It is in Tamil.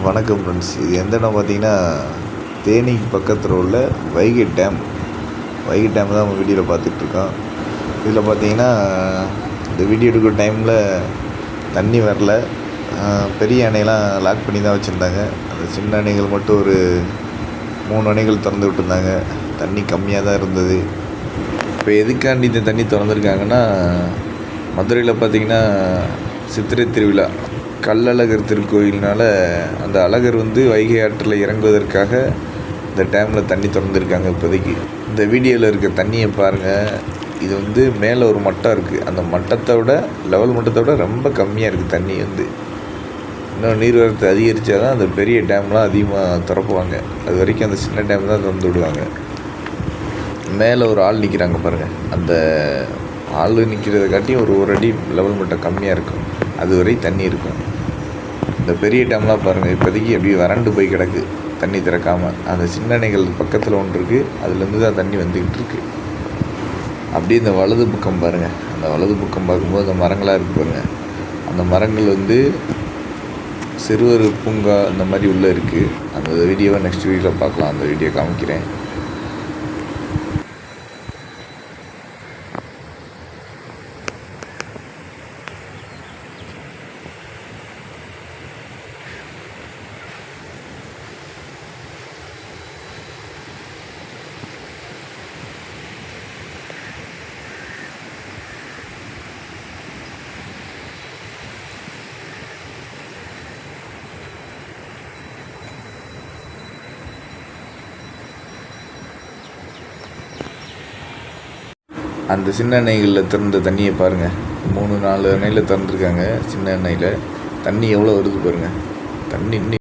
வணக்கம் ஃப்ரெண்ட்ஸ். இது எந்த இடம் பார்த்தீங்கன்னா, தேனிக்கு பக்கத்தில் உள்ள வைகை டேம் தான் நம்ம வீடியோவில் பார்த்துட்ருக்கோம். இதில் பார்த்தீங்கன்னா, இந்த வீடியோ எடுக்கிற டைமில் தண்ணி வரல. பெரிய அணையெல்லாம் லாக் பண்ணி தான் வச்சுருந்தாங்க. அந்த சின்ன அணைகள் மட்டும் ஒரு 3 அணைகள் திறந்து விட்டுருந்தாங்க. தண்ணி கம்மியாக தான் இருந்தது. இப்போ எதுக்காண்டி இந்த தண்ணி திறந்துருக்காங்கன்னா, மதுரையில் பார்த்திங்கன்னா சித்திரை திருவிழா கள்ளழகர் திருக்கோயில்னால் அந்த அழகர் வைகை ஆற்றில் இறங்குவதற்காக இந்த டேமில் தண்ணி திறந்துருக்காங்க. இப்போதைக்கு இந்த வீடியோவில் இருக்க தண்ணியை பாருங்கள். இது மேலே ஒரு மட்டம் இருக்குது. அந்த லெவல் மட்டத்தை விட ரொம்ப கம்மியாக இருக்குது தண்ணி. இன்னும் நீர்வரத்து அதிகரித்தா தான் அந்த பெரிய டேம்லாம் அதிகமாக திறப்புவாங்க. அது வரைக்கும் அந்த சின்ன டேம் தான் திறந்து விடுவாங்க. மேலே ஒரு ஆள் நிற்கிறாங்க பாருங்கள். அந்த ஆள் நிற்கிறத காட்டி ஒரு அடி லெவல் மட்டம் கம்மியாக இருக்கும். அது வரை தண்ணி இருக்கும். இந்த பெரிய டேம்லாம் பாருங்கள், இப்போதைக்கு அப்படியே வறண்டு போய் கிடக்கு, தண்ணி திறக்காமல். அந்த சின்ன அணைகள் பக்கத்தில் ஒன்று இருக்குது, அதுலேருந்து தான் தண்ணி வந்துக்கிட்டு இருக்குது. அப்படியே இந்த வலது பக்கம் பாருங்கள். அந்த வலது பக்கம் பார்க்கும்போது அந்த மரங்களாக இருக்குது பாருங்கள். அந்த மரங்கள் சிறுவர் பூங்கா இந்த மாதிரி உள்ளே இருக்குது. அந்த வீடியோவை நெக்ஸ்ட் வீடியோவில் பார்க்கலாம். அந்த வீடியோ காமிக்கிறேன். அந்த சின்ன அணைகளில் திறந்த தண்ணியை பாருங்கள். 3-4 அணையில் திறந்துருக்காங்க. சின்ன அணையில் தண்ணி எவ்வளோ வருது பாருங்கள். தண்ணி